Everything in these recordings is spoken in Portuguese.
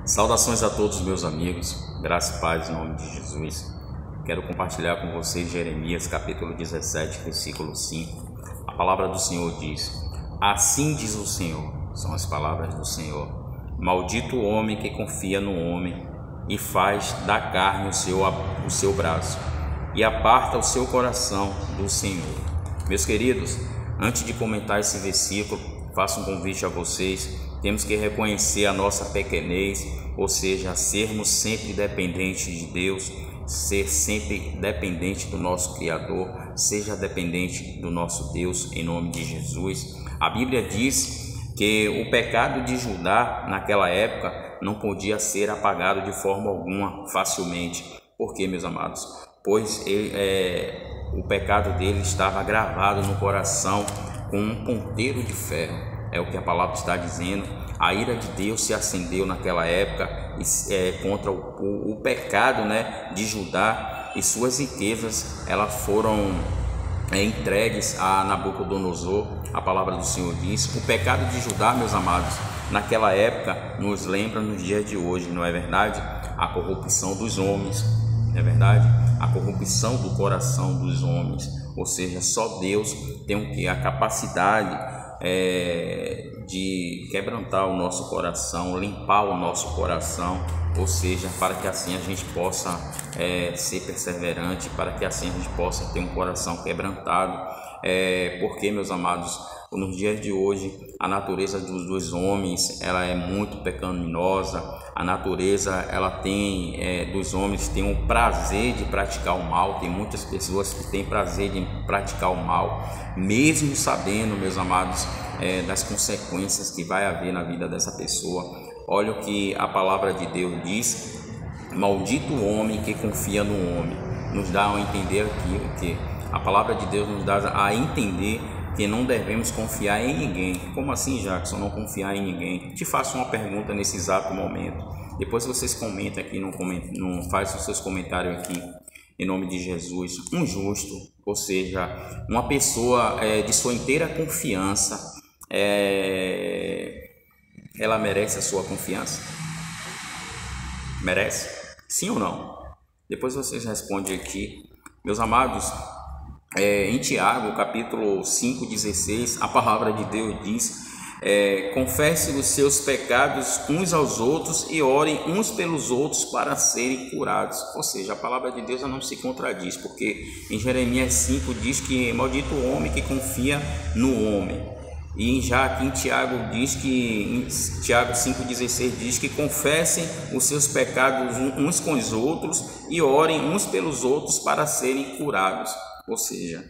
Saudações a todos meus amigos, graça e paz em nome de Jesus. Quero compartilhar com vocês Jeremias capítulo 17, versículo 5. A palavra do Senhor diz: assim diz o Senhor, são as palavras do Senhor: maldito o homem que confia no homem e faz da carne o seu braço e aparta o seu coração do Senhor. Meus queridos, antes de comentar esse versículo, faço um convite a vocês. Temos que reconhecer a nossa pequenez, ou seja, sermos sempre dependentes de Deus, ser sempre dependente do nosso Criador, seja dependente do nosso Deus, em nome de Jesus. A Bíblia diz que o pecado de Judá naquela época não podia ser apagado de forma alguma facilmente. Por quê, meus amados? Pois o pecado dele estava gravado no coração com um ponteiro de ferro. É o que a palavra está dizendo. A ira de Deus se acendeu naquela época contra o pecado, de Judá, e suas riquezas elas foram entregues a Nabucodonosor. A palavra do Senhor diz: o pecado de Judá, meus amados, naquela época nos lembra nos dias de hoje, não é verdade? A corrupção dos homens, não é verdade? A corrupção do coração dos homens, ou seja, só Deus tem a capacidade de quebrantar o nosso coração, limpar o nosso coração, ou seja, para que assim a gente possa ser perseverante, para que assim a gente possa ter um coração quebrantado, porque, meus amados, nos dias de hoje a natureza dos homens ela é muito pecaminosa. A natureza dos homens tem o prazer de praticar o mal. Tem muitas pessoas que têm prazer de praticar o mal, mesmo sabendo, meus amados, das consequências que vai haver na vida dessa pessoa. Olha o que a palavra de Deus diz: maldito o homem que confia no homem. Nos dá a entender aqui o que a palavra de Deus nos dá a entender, que não devemos confiar em ninguém. Como assim, Jackson, não confiar em ninguém? Te faço uma pergunta nesse exato momento. Depois vocês comentam aqui, não faz os seus comentários aqui, em nome de Jesus. Um justo, ou seja, uma pessoa de sua inteira confiança, ela merece a sua confiança? Merece? Sim ou não? Depois vocês respondem aqui. Meus amados, em Tiago, capítulo 5:16, a palavra de Deus diz: confesse os seus pecados uns aos outros e orem uns pelos outros para serem curados. Ou seja, a palavra de Deus não se contradiz, porque em Jeremias 5 diz que maldito o homem que confia no homem. E já aqui em Tiago Tiago 5:16 diz que confessem os seus pecados uns com os outros e orem uns pelos outros para serem curados. Ou seja,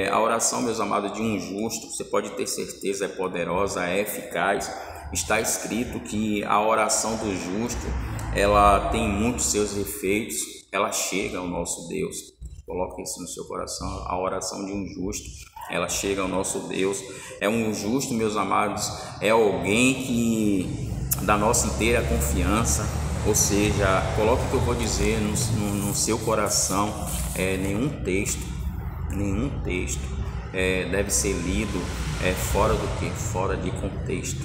a oração, meus amados, de um justo, você pode ter certeza, é poderosa, é eficaz. Está escrito que a oração do justo, ela tem muitos seus efeitos, ela chega ao nosso Deus. Coloque isso no seu coração. A oração de um justo, ela chega ao nosso Deus. Um justo, meus amados, é alguém que da nossa inteira confiança. Ou seja, coloque o que eu vou dizer no seu coração. Nenhum texto deve ser lido fora de contexto.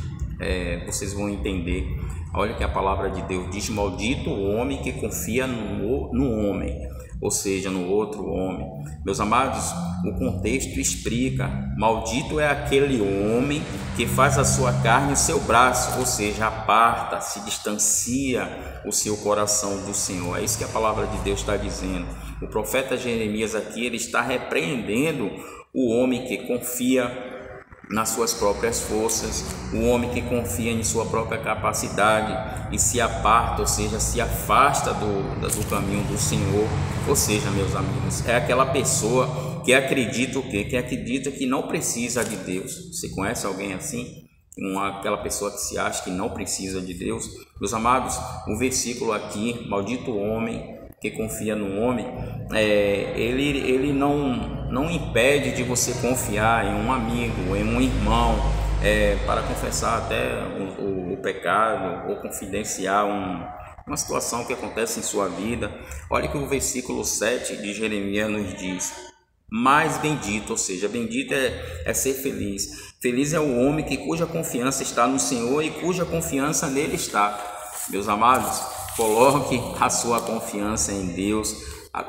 Vocês vão entender. Olha que a palavra de Deus diz: maldito o homem que confia no homem, ou seja, no outro homem. Meus amados, o contexto explica: maldito é aquele homem que faz a sua carne o seu braço, ou seja, aparta, se distancia o seu coração do Senhor. É isso que a palavra de Deus está dizendo. O profeta Jeremias aqui, ele está repreendendo o homem que confia nas suas próprias forças, o homem que confia em sua própria capacidade e se aparta, ou seja, se afasta do caminho do Senhor. Ou seja, meus amigos, é aquela pessoa que acredita o quê? Que acredita que não precisa de Deus. Você conhece alguém assim? Aquela pessoa que se acha que não precisa de Deus? Meus amados, o versículo aqui: maldito o homem que confia no homem, ele não impede de você confiar em um amigo, em um irmão, para confessar até o pecado ou confidenciar uma situação que acontece em sua vida. Olha que o versículo 7 de Jeremias nos diz: mais bendito, ou seja, bendito é ser feliz. Feliz é o homem cuja confiança está no Senhor e cuja confiança nele está. Meus amados, coloque a sua confiança em Deus,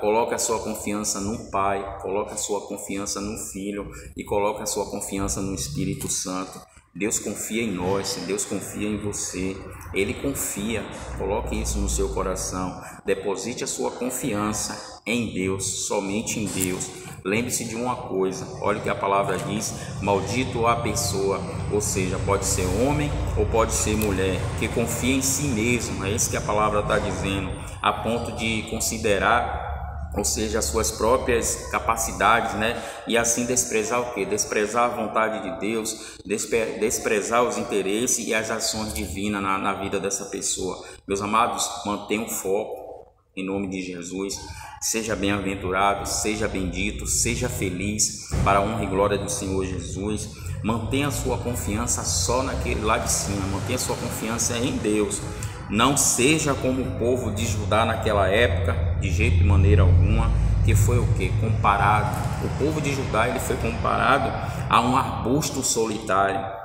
coloque a sua confiança no Pai, coloque a sua confiança no Filho e coloque a sua confiança no Espírito Santo. Deus confia em nós, Deus confia em você, Ele confia, coloque isso no seu coração, deposite a sua confiança em Deus, somente em Deus. Lembre-se de uma coisa, olha o que a palavra diz: maldito a pessoa, ou seja, pode ser homem ou pode ser mulher, que confia em si mesmo, é isso que a palavra está dizendo, a ponto de considerar, ou seja, as suas próprias capacidades, né? E assim desprezar o quê? Desprezar a vontade de Deus, desprezar os interesses e as ações divinas na vida dessa pessoa. Meus amados, mantenham o foco em nome de Jesus. Seja bem-aventurado, seja bendito, seja feliz, para a honra e glória do Senhor Jesus. Mantenha a sua confiança só naquele lá de cima, mantenha a sua confiança em Deus. Não seja como o povo de Judá naquela época, de jeito e maneira alguma, que foi o que? Comparado. O povo de Judá ele foi comparado a um arbusto solitário,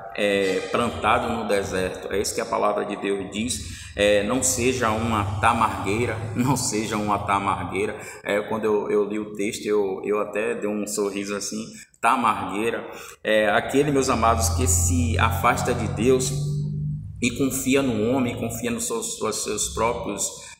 plantado no deserto. É isso que a palavra de Deus diz. Não seja uma tamargueira, não seja uma tamargueira. Quando eu li o texto, eu até dei um sorriso assim. Tamargueira, aquele, meus amados, que se afasta de Deus e confia no homem, confia nos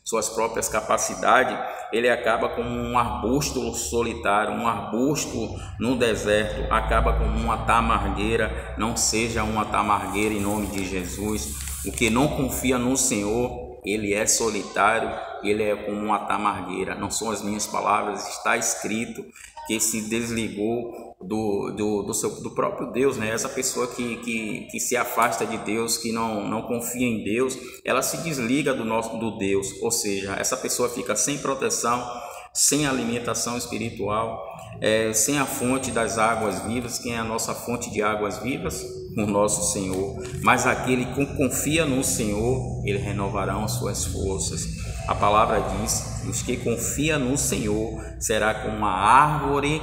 suas próprias capacidades, ele acaba como um arbusto solitário, um arbusto no deserto, acaba como uma tamargueira. Não seja uma tamargueira em nome de Jesus. O que não confia no Senhor, ele é solitário, ele é como uma tamargueira. Não são as minhas palavras, está escrito que se desligou do próprio Deus, né? Essa pessoa que se afasta de Deus, que não confia em Deus, ela se desliga do Deus, ou seja, essa pessoa fica sem proteção, sem alimentação espiritual, sem a fonte das águas vivas. Quem é a nossa fonte de águas vivas? O nosso Senhor. Mas aquele que confia no Senhor, ele renovarão as suas forças. A palavra diz: os que confiam no Senhor será como uma árvore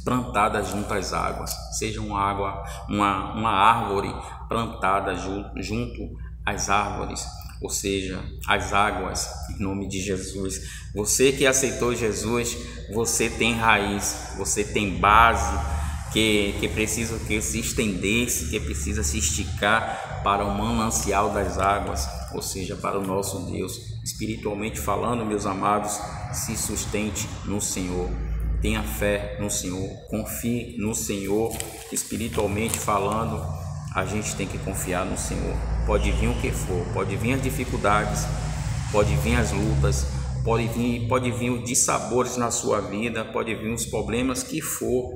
plantada junto às águas. Seja uma árvore plantada junto às árvores, ou seja, as águas, em nome de Jesus. Você que aceitou Jesus, você tem raiz, você tem base, que precisa que se estendesse, que precisa se esticar para o manancial das águas, ou seja, para o nosso Deus. Espiritualmente falando, meus amados, se sustente no Senhor. Tenha fé no Senhor, confie no Senhor. Espiritualmente falando, a gente tem que confiar no Senhor. Pode vir o que for, pode vir as dificuldades, pode vir as lutas, pode vir os dissabores na sua vida, pode vir os problemas que for.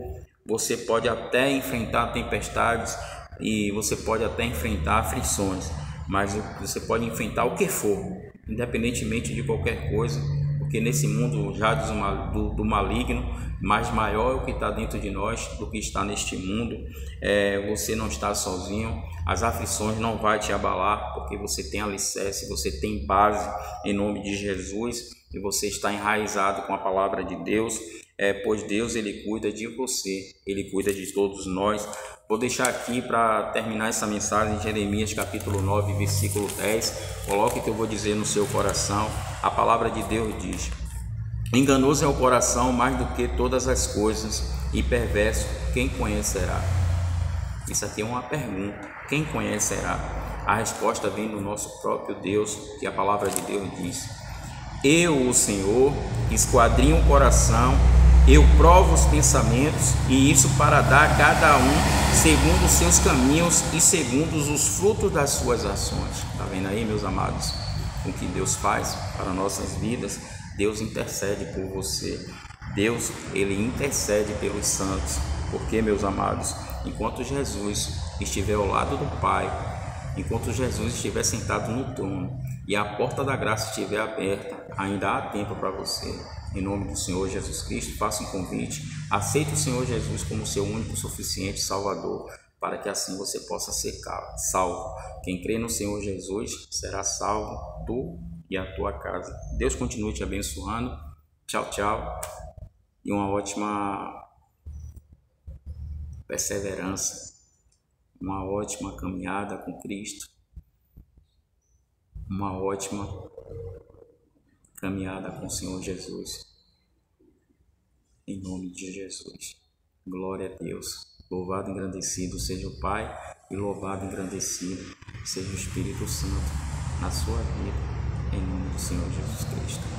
Você pode até enfrentar tempestades e você pode até enfrentar aflições, mas você pode enfrentar o que for, independentemente de qualquer coisa, porque nesse mundo já do maligno, mais maior é o que está dentro de nós do que está neste mundo. Você não está sozinho, as aflições não vão te abalar, porque você tem alicerce, você tem base em nome de Jesus, e você está enraizado com a palavra de Deus. Pois Deus, ele cuida de você, ele cuida de todos nós. Vou deixar aqui para terminar essa mensagem Jeremias capítulo 9, versículo 10. Coloque o que eu vou dizer no seu coração. A palavra de Deus diz: enganoso é o coração mais do que todas as coisas, e perverso, quem conhecerá? Isso aqui é uma pergunta: quem conhecerá? A resposta vem do nosso próprio Deus, que a palavra de Deus diz: eu, o Senhor, esquadrinho o coração, eu provo os pensamentos, e isso para dar a cada um segundo os seus caminhos e segundo os frutos das suas ações. Está vendo aí, meus amados, o que Deus faz para nossas vidas? Deus intercede por você. Deus, ele intercede pelos santos. Porque, meus amados, enquanto Jesus estiver ao lado do Pai, enquanto Jesus estiver sentado no trono e a porta da graça estiver aberta, ainda há tempo para você. Em nome do Senhor Jesus Cristo, faça um convite, aceite o Senhor Jesus como seu único, suficiente Salvador, para que assim você possa ser salvo. Quem crê no Senhor Jesus será salvo, tu e a tua casa. Deus continue te abençoando. Tchau, tchau. E uma ótima perseverança, uma ótima caminhada com Cristo. uma ótima caminhada com o Senhor Jesus. Em nome de Jesus. Glória a Deus. Louvado e engrandecido seja o Pai e louvado e engrandecido seja o Espírito Santo na sua vida. Em nome do Senhor Jesus Cristo.